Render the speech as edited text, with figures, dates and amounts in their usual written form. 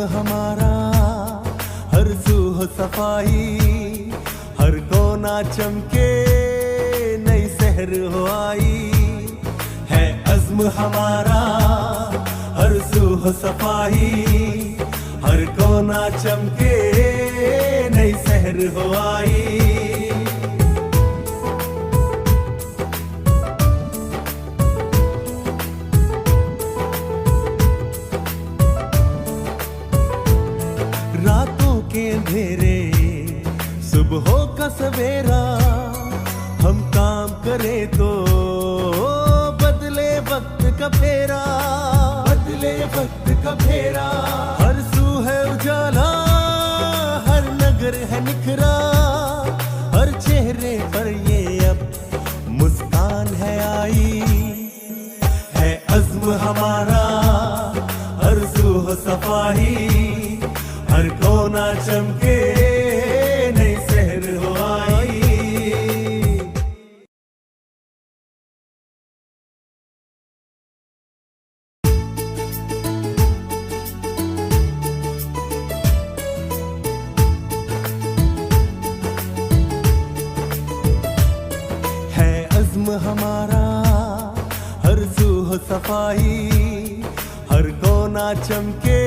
अज़्म हमारा हर सू हो सफाई, हर कोना चमके नई सहर हो आई। है अज़्म हमारा हर सू हो सफाई, हर कोना चमके नई सहर हो आई। रातों के अंधेरे सुबहों का सवेरा, हम काम करें तो बदले वक्त का फेरा, बदले वक्त का फेरा। हर सू है उजाला, हर नगर है निखरा, हर चेहरे पर ये अब मुस्कान है आई। है अज़्म हमारा हर सू हो सफाई, हर कोना चमके नई सहर हो आई। है अज़्म हमारा हर सू हो सफाई, हर कोना चमके